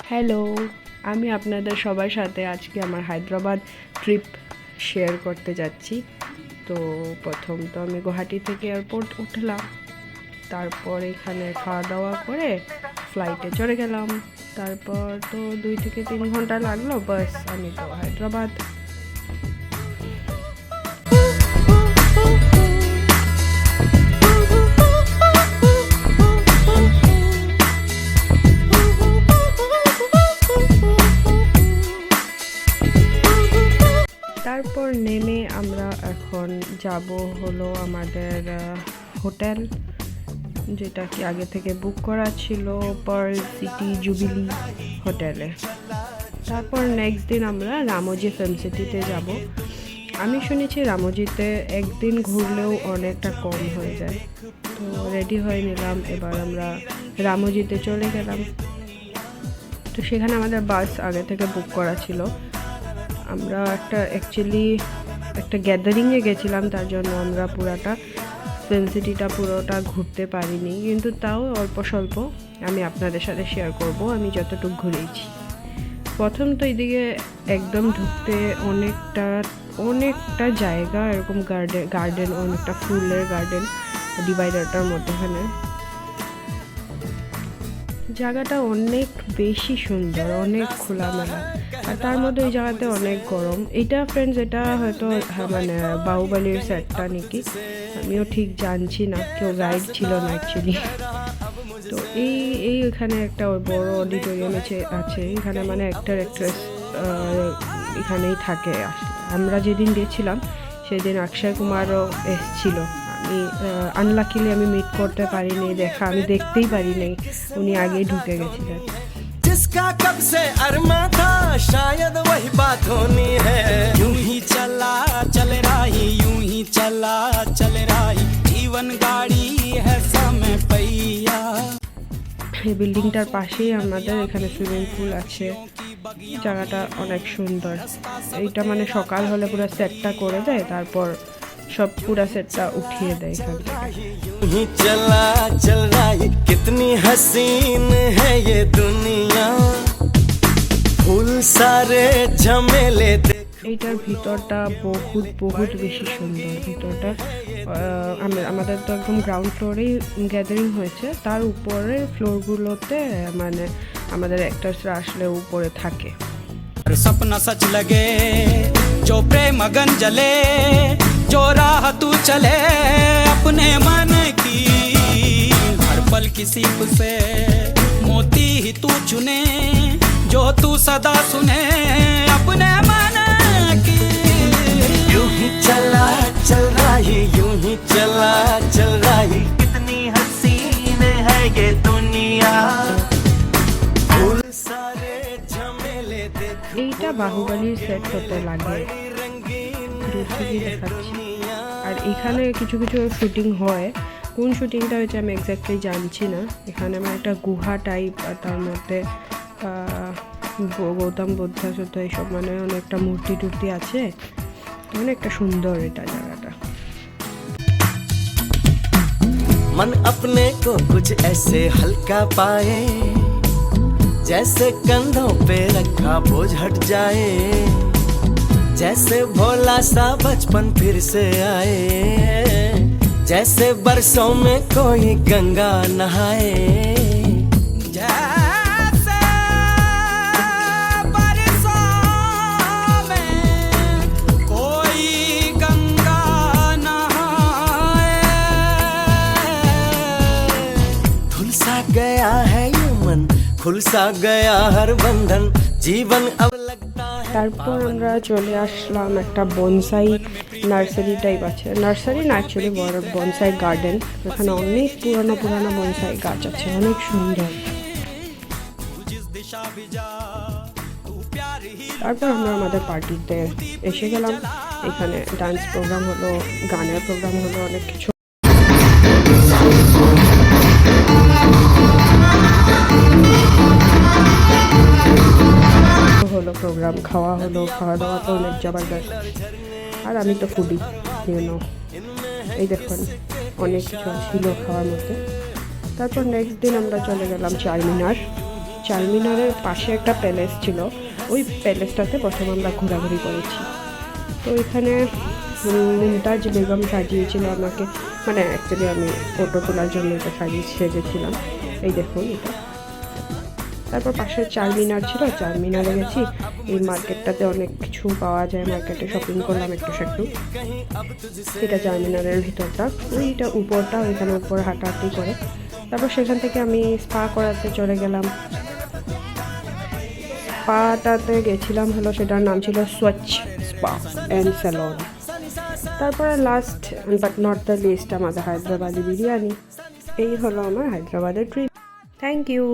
Hello, আমি আপনাদের সবার সাথে আজকে আমার হায়দ্রাবাদ ট্রিপ শেয়ার করতে যাচ্ছি। তো প্রথম তো আমি গুয়াহাটি থেকে এয়ারপোর্ট উঠলাম, তারপর এখানে খাওয়া দাওয়া করে ফ্লাইটে চড়ে গেলাম। তারপর তো 2 থেকে 3 ঘন্টা লাগলো, বাস আমি তো হায়দ্রাবাদ। তারপর নেমে আমরা এখন যাব হলো আমাদের হোটেল, যেটা কি আগে থেকে বুক করা ছিল, পার্ল সিটি জুবিলি হোটেলে। তারপর নেক্সট দিন আমরা রামোজি ফিল্ম সিটিতে যাব। আমি শুনেছি রামোজিতে একদিন ঘুরলেও অনেকটা কম হয়ে যায়, তো রেডি হয়ে নিলাম। এবার আমরা রামোজিতে চলে গেলাম। তো সেখানে আমাদের বাস আগে থেকে বুক করা ছিল। আমরা একটা গ্যাদারিংয়ে গেছিলাম, তার জন্য আমরা ফিল্ম সিটিটা পুরোটা ঘুরতে পারিনি, কিন্তু তাও অল্প স্বল্প আমি আপনাদের সাথে শেয়ার করব আমি যতটুকু ঘুরেছি। প্রথম তো এইদিকে একদম ঢুকতে অনেকটা জায়গা, এরকম গার্ডেন অনেকটা ফুলের গার্ডেন ডিভাইডারটার মধ্যেখানে। জায়গাটা অনেক বেশি সুন্দর, অনেক খোলামেলা, আর তার মধ্যে ওই জায়গাতে অনেক গরম। এটা ফ্রেন্ডস, এটা হয়তো মানে বাহুবলীর সেটটা নাকি, আমিও ঠিক জানছি না, কেউ গাইড ছিল না অ্যাকচুয়ালি। তো এখানে একটা বড় অডিটোরিয়াম আছে, এখানে মানে অ্যাক্টর অ্যাক্ট্রেস এখানেই থাকে। আমরা যেদিন গেছিলাম সেদিন অক্ষয় কুমারও এসেছিল। আমি আনলাকিলি আমি মিট করতে পারিনি, আমি দেখতেই পারিনি, উনি আগেই ঢুকে গেছিলেন। जिसका कब से अरमा था शायद वही बात होनी है। यूं ही चला चल रही, यूं ही चला चल रही, जीवन गाड़ी है समय पहिया। এই বিল্ডিংটার পাশেই আমাদের এখানে সুইমিং পুল আছে। জায়গাটা অনেক সুন্দর। এইটা মানে সকাল হলে পুরো সেটটা করে দেয়, তারপর সব পুরা সেটটা উঠিয়ে দেয় এখান থেকে। यूं ही चला चल रही, कितनी हसीन है ये दुनिया, फूल सारे झमेले। এইটার ভিতরটা বহুত বেশি সুন্দর। ভিতরটা আমাদের তো একদম গ্রাউন্ড ফ্লোরেই গ্যাদারিং হয়েছে, তার উপরের ফ্লোরগুলোতে মানে আমাদের অ্যাক্টার্সরা আসলে উপরে থাকে। सपना सच लगे जो प्रेम मगन जले, जो राह तू चले अपने मन की, हर पल किसी से मोती ही तू चुने, जो तू सदा सुने अपने मन की। यूं ही चला चल रही, यूं ही चला चल रही, कितनी हसीन है ये दुनिया, फूल सारे झमेले। এইটা বাহুবলীর সেট হতে লাগে, দূর থেকে দেখাচ্ছি। আর এখানে কিছু শুটিং হয়, কোন শুটিংটা হয়েছে আমি এক্স্যাক্টলি জানছি না। এখানে আমার একটা গুহা টাইপ, আর তার মধ্যে গৌতম বুদ্ধ সত্য এইসব মানে অনেকটা মূর্তি টুর্তি আছে, অনেকটা সুন্দর এটা জায়গাটা। मन अपने को कुछ ऐसे हल्का पाए, जैसे कंधों पे रखा बोझ हट जाए, जैसे भोला सा बचपन फिर से आए, जैसे बरसों में कोई गंगा नहाए, जैसे बरसों में कोई गंगा नहाए। धुल सा गया है ये मन, खुल सा गया हर बंधन, जीवन अब लगता है। তারপর আমরা চলে আসলাম একটা বনসাই নার্সারি টাইপ আছে, নার্সারি না অ্যাকচুয়ালি বড় বনসাই গার্ডেন। এখানে অনেক পুরানো বনসাই গাছ আছে, অনেক সুন্দর। তারপর আমরা আমাদের পার্টিতে এসে গেলাম। এখানে ডান্স প্রোগ্রাম হলো, গানের প্রোগ্রাম হলো, অনেক কিছু হলো, প্রোগ্রাম খাওয়া দাওয়া তো অনেক জবরদস্ত। আর আমি তো ফুডি, এই দেখুন অনেক কিছু ছিল খাওয়ার মধ্যে। তারপর নেক্সট দিন আমরা চলে গেলাম চারমিনার। চারমিনারের পাশে একটা প্যালেস ছিল, ওই প্যালেসটাতে প্রথম আমরা ঘোরাঘুরি করেছি। তো এখানে মুমতাজ বেগম সাজিয়েছিল আমাকে, মানে অ্যাকচুয়ালি আমি ফটো তোলার জন্য এটা সেজেছিলাম। এই দেখুন এটা। তারপর পাশে চারমিনার ছিল, চারমিনারে গেছি। এই মার্কেটটাতে অনেক কিছু পাওয়া যায়, মার্কেটে শপিং করলাম একটু। এটা চারমিনারের ভিতরটা, ওইটা উপরটা, ওইখানে উপরে হাঁটাহাঁটি করে তারপর সেখান থেকে আমি স্পা করাতে চলে গেলাম। স্পাটাতে গেছিলাম হলো, সেটার নাম ছিল স্বচ্ছ স্পা অ্যান্ড স্যালন। তারপরে last but not the least আমাদের হায়দ্রাবাদি বিরিয়ানি। এই হলো আমার হায়দ্রাবাদের ট্রিপ। Thank you.